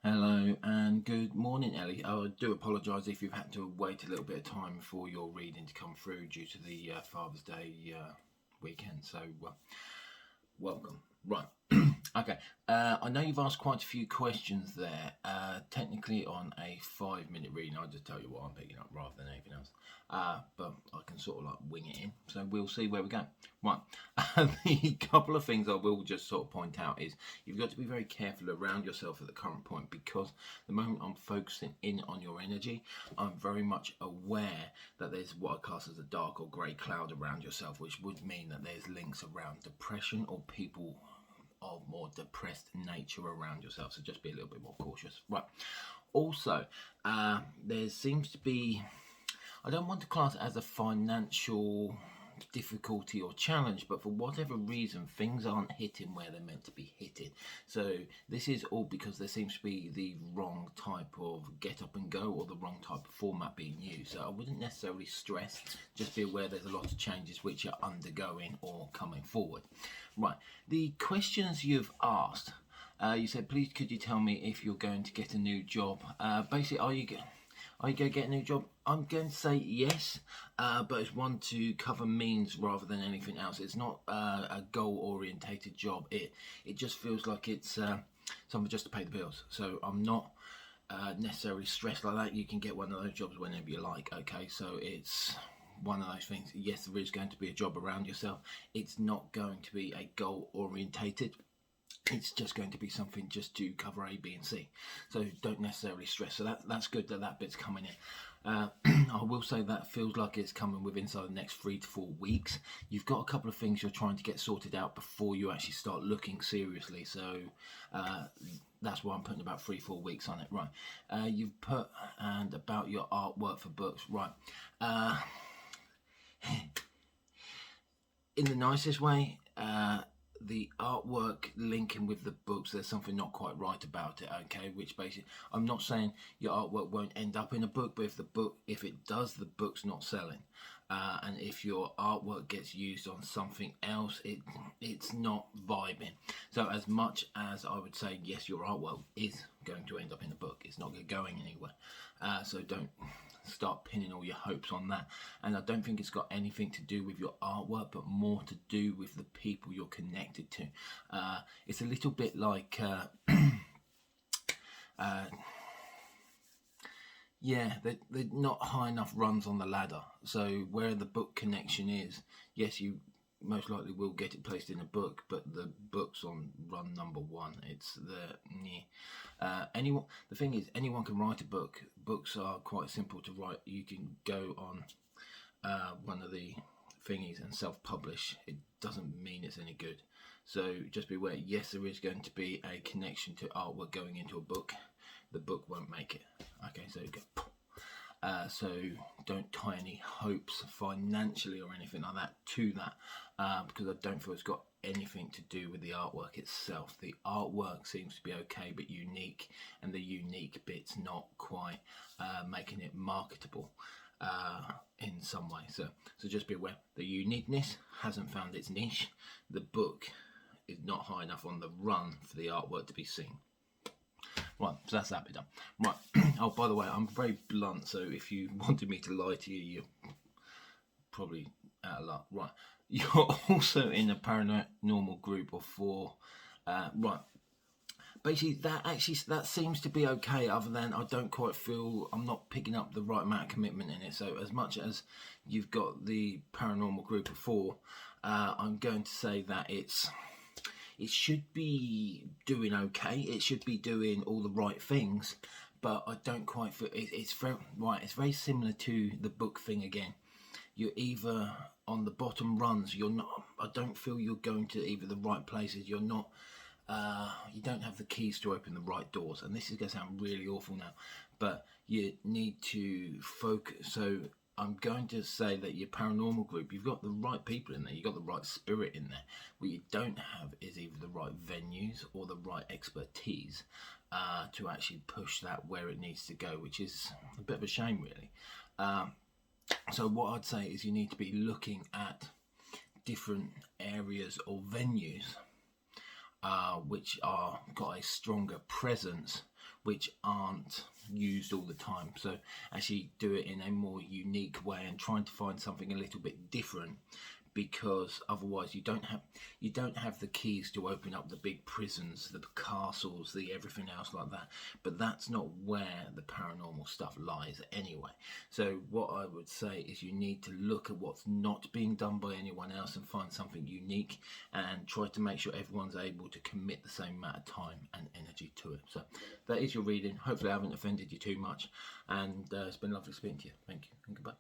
Hello and good morning, Ellie. I do apologise if you've had to wait a little bit of time for your reading to come through due to the Father's Day weekend. So, welcome. Right. Okay. I know you've asked quite a few questions there. Technically, on a 5-minute reading, I'll just tell you what I'm picking up rather than anything else. But I can sort of like wing it in. So we'll see where we go. Right. The couple of things I will just sort of point out is you've got to be very careful around yourself at the current point, because the moment I'm focusing in on your energy, I'm very much aware that there's what I class as a dark or grey cloud around yourself, which would mean that there's links around depression or people of more depressed nature around yourself. So just be a little bit more cautious. Right. Also, there seems to be, I don't want to class it as a financial difficulty or challenge, but for whatever reason things aren't hitting where they're meant to be hitting. So this is all because there seems to be the wrong type of get up and go or the wrong type of format being used. So I wouldn't necessarily stress, just be aware there's a lot of changes which are undergoing or coming forward. Right, the questions you've asked, you said, please could you tell me if you're going to get a new job. Basically, are you going to get a new job? I'm going to say yes, but it's one to cover means rather than anything else. It's not a goal-orientated job. It just feels like it's something just to pay the bills. So I'm not necessarily stressed like that. You can get one of those jobs whenever you like. Okay, so it's one of those things. Yes, there is going to be a job around yourself. It's not going to be a goal-orientated. It's just going to be something just to cover A, B and C. So don't necessarily stress. So that's good that bit's coming in. I will say that feels like it's coming within inside the next 3 to 4 weeks. You've got a couple of things you're trying to get sorted out before you actually start looking seriously. So that's why I'm putting about 3-4 weeks on it. Right. You've put and about your artwork for books. Right. In the nicest way, the artwork linking with the books, there's something not quite right about it. Okay, which basically, I'm not saying your artwork won't end up in a book, but if it does, the book's not selling. And if your artwork gets used on something else, it's not vibing. So as much as I would say yes, your artwork is going to end up in a book, it's not going anywhere. So don't start pinning all your hopes on that. And I don't think it's got anything to do with your artwork, but more to do with the people you're connected to. It's a little bit like yeah, they're not high enough rungs on the ladder. So where the book connection is, yes, you most likely will get it placed in a book, but the book's on run number 1. It's anyone. The thing is, anyone can write a book. Books are quite simple to write. You can go on one of the thingies and self-publish. It doesn't mean it's any good. So just be aware. Yes, there is going to be a connection to artwork going into a book. The book won't make it. Okay, so go. So don't tie any hopes financially or anything like that to that, because I don't feel it's got anything to do with the artwork itself. The artwork seems to be okay but unique, and the unique bit's not quite making it marketable in some way. So just be aware, the uniqueness hasn't found its niche. The book is not high enough on the run for the artwork to be seen. Right, so that's that bit done. Right. Oh, by the way, I'm very blunt, so if you wanted me to lie to you, you're probably out of luck. Right. You're also in a paranormal group of 4. Right. Basically, that seems to be okay, other than I don't quite feel I'm not picking up the right amount of commitment in it. So as much as you've got the paranormal group of 4, I'm going to say that it should be doing okay. It should be doing all the right things, but I don't quite feel it's very right. It's very similar to the book thing again. You're either on the bottom runs. You're not. I don't feel you're going to either the right places. You're not. You don't have the keys to open the right doors. And this is going to sound really awful now, but you need to focus. So I'm going to say that your paranormal group, you've got the right people in there, you've got the right spirit in there. What you don't have is either the right venues or the right expertise to actually push that where it needs to go, which is a bit of a shame, really. So what I'd say is you need to be looking at different areas or venues which are got a stronger presence which aren't used all the time. So actually do it in a more unique way and trying to find something a little bit different, because otherwise you don't have the keys to open up the big prisons, the castles, the everything else like that. But that's not where the paranormal stuff lies anyway. So what I would say is you need to look at what's not being done by anyone else and find something unique, and try to make sure everyone's able to commit the same amount of time and energy to it. So that is your reading. Hopefully I haven't offended you too much, and it's been lovely speaking to you. Thank you and goodbye.